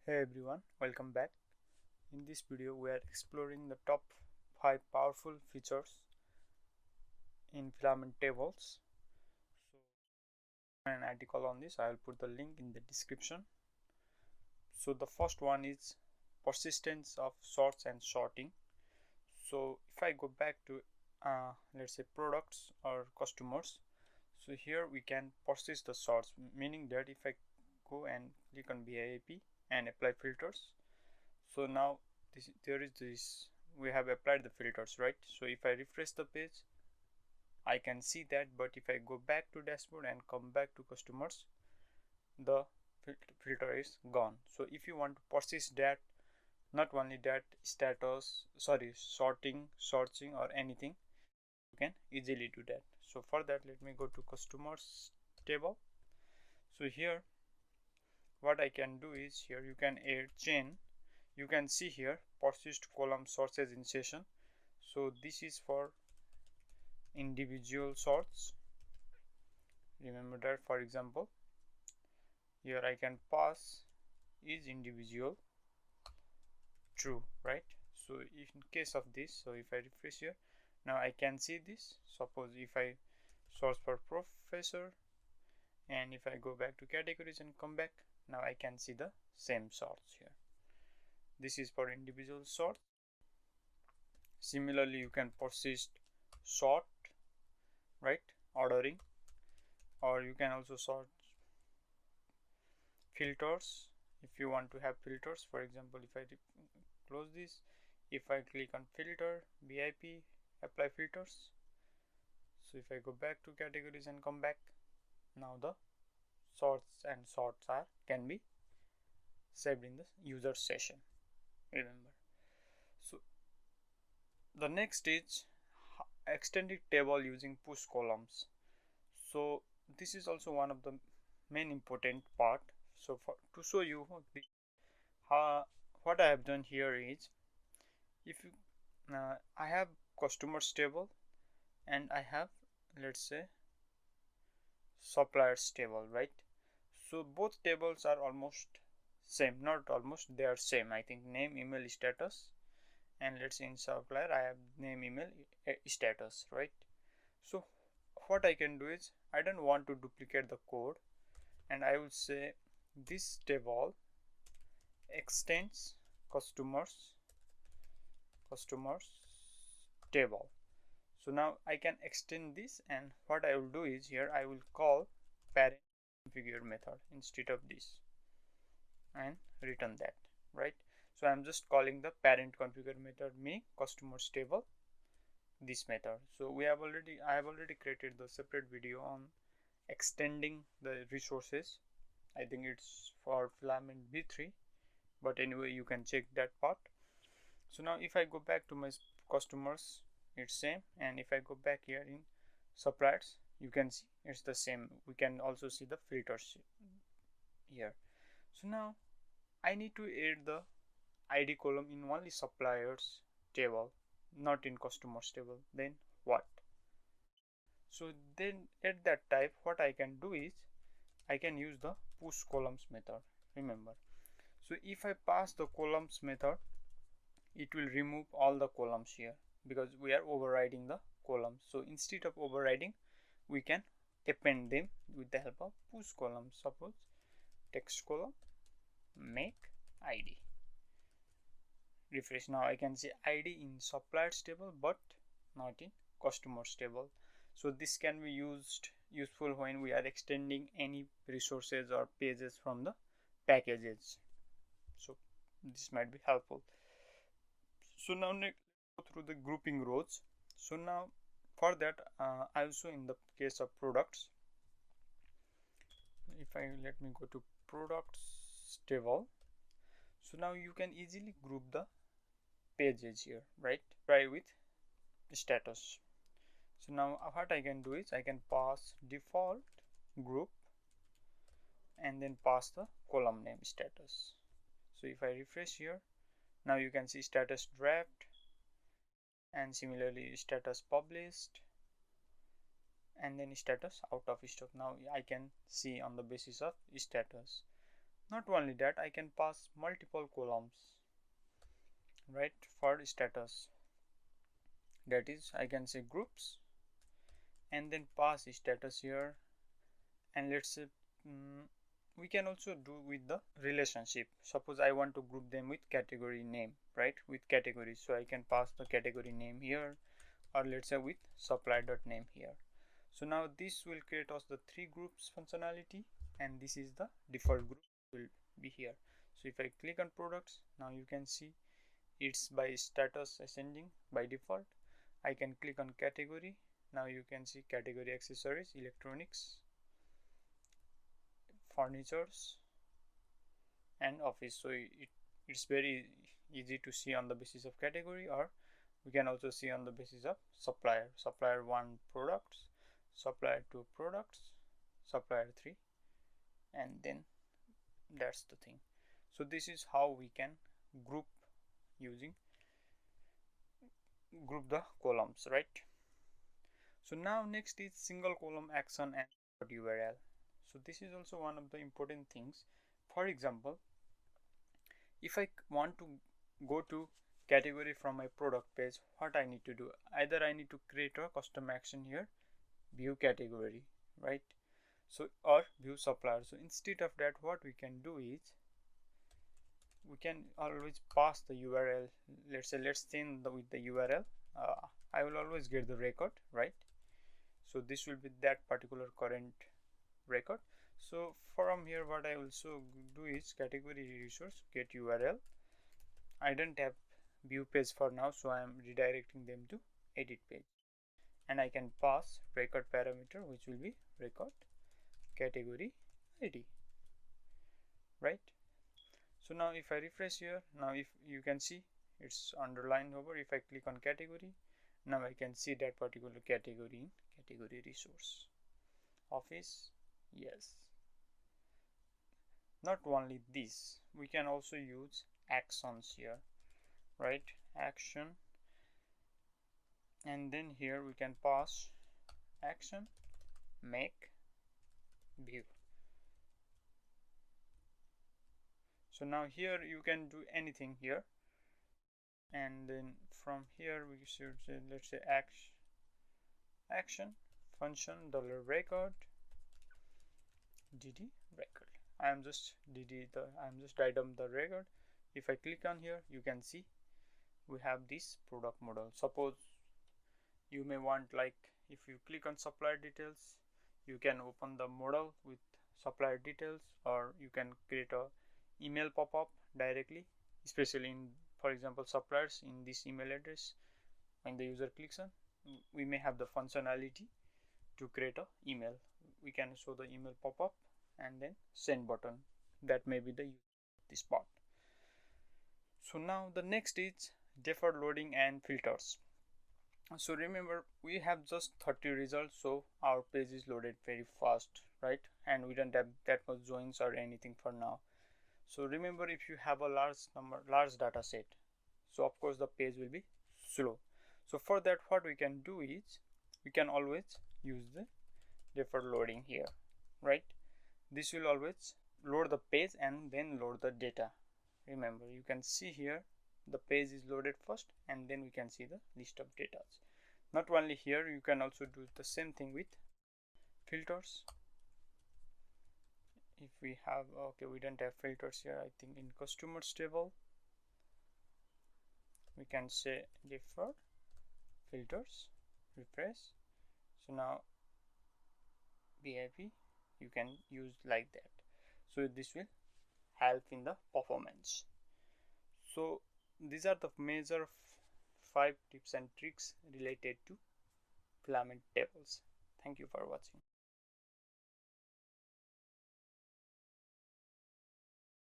Hey everyone, welcome back. In this video we are exploring the top 5 powerful features in Filament Tables. So an article on this, I will put the link in the description. So the first one is persistence of sorts and sorting. So if I go back to let's say products or customers, so here we can persist the sorts, meaning that if I go and click on BIP and apply filters, so now we have applied the filters, right? So if I refresh the page, I can see that, but if I go back to dashboard and come back to customers, the filter is gone. So if you want to persist that, not only that, sorting, searching or anything, you can easily do that. So for that, let me go to customers table. So here what I can do is, here you can add chain. You can see here persist column sources in session. So this is for individual sorts. Remember that, for example, here I can pass is individual true, right? So if in case of this, so if I refresh here, now I can see this. Suppose if I search for professor and if I go back to categories and come back, now I can see the same sorts here. This is for individual sort. Similarly, you can persist sort, right, ordering, or you can also sort filters if you want to have filters. For example, if I close this, if I click on filter BIP, apply filters, so if I go back to categories and come back, now the sorts can be saved in the user session, remember. So the next is extended table using push columns. So this is also one of the main important part. So to show you what I have done here is, if you I have customers table and I have, let's say, suppliers table, right? So both tables are almost same, not almost, they are same. I think name, email, status, and let's say in supplier I have name, email, status, right? So what I can do is, I don't want to duplicate the code, and I will say this table extends customers table. So now I can extend this, and what I will do is, here I will call parent configure method instead of this and return that, right? So I'm just calling the parent configure method me customers table this method. So I have already created the separate video on extending the resources. I think it's for Filament v3, but anyway you can check that part. So now if I go back to my customers, it's same, and if I go back here in suppliers, you can see it's the same. We can also see the filters here. So now I need to add the ID column in only suppliers table, not in customers table. Then what? So then at that type, what I can do is, I can use the push columns method, remember. So if I pass the columns method, it will remove all the columns here because we are overriding the columns. So instead of overriding, we can append them with the help of push columns. Suppose text column make ID. Refresh. Now I can see ID in suppliers table but not in customers table. So this can be useful when we are extending any resources or pages from the packages. So this might be helpful. So now let's go through the grouping rows. So now for that, also in the case of products, if I let me go to products table, so now you can easily group the pages here, right? Try with status. So now what I can do is, I can pass default group and then pass the column name status. So if I refresh here, now you can see status draft, and similarly status published, and then status out of stock. Now I can see on the basis of status. Not only that, I can pass multiple columns, right, for status. That is, I can say groups and then pass status here, and let's say we can also do with the relationship. Suppose I want to group them with category name, right, with categories, so I can pass the category name here, or let's say with supplier.name here. So now this will create us the three groups functionality, and this is the default group will be here. So if I click on products, now you can see it's by status ascending by default. I can click on category. Now you can see category accessories, electronics, furnitures, and office. So it's very easy to see on the basis of category, or we can also see on the basis of supplier. Supplier 1 products, supplier 2 products, supplier 3, and then that's the thing. So this is how we can group using group the columns, right? So now next is single column action and URL. So this is also one of the important things. For example, if I want to go to category from my product page, what I need to do, either I need to create a custom action here, view category, right, so or view supplier. So instead of that, what we can do is we can always pass the URL. Let's say let's send with the URL. I will always get the record, right? So this will be that particular current record. So from here, what I also do is category resource get URL. I don't have view page for now, so I am redirecting them to edit page, and I can pass record parameter, which will be record category ID, right? So now if I refresh here, now if you can see it's underlined over. If I click on category, now I can see that particular category in category resource. Office, yes. Not only this, we can also use actions here, right? Action, and then here we can pass action make view. So now here you can do anything here, and then from here we should say, let's say action function $record dd record. I'm just item the record. If I click on here, you can see we have this product model. Suppose you may want, like, if you click on supplier details, you can open the model with supplier details, or you can create a email pop-up directly, especially in, for example, suppliers. In this email address, when the user clicks on, we may have the functionality to create a email. We can show the email pop-up and then send button. That may be the this part. So now the next is deferred loading and filters. So remember, we have just 30 results, so our page is loaded very fast, right? And we don't have that much joins or anything for now. So remember, if you have a large data set, so of course the page will be slow. So for that, what we can do is we can always use the deferred loading here, right? This will always load the page and then load the data. Remember, you can see here the page is loaded first, and then we can see the list of data. Not only here, you can also do the same thing with filters. If we have, okay, we don't have filters here. I think in customers table we can say defer filters, refresh. So now be happy, you can use like that. So this will help in the performance. So these are the major 5 tips and tricks related to Filament Tables. Thank you for watching.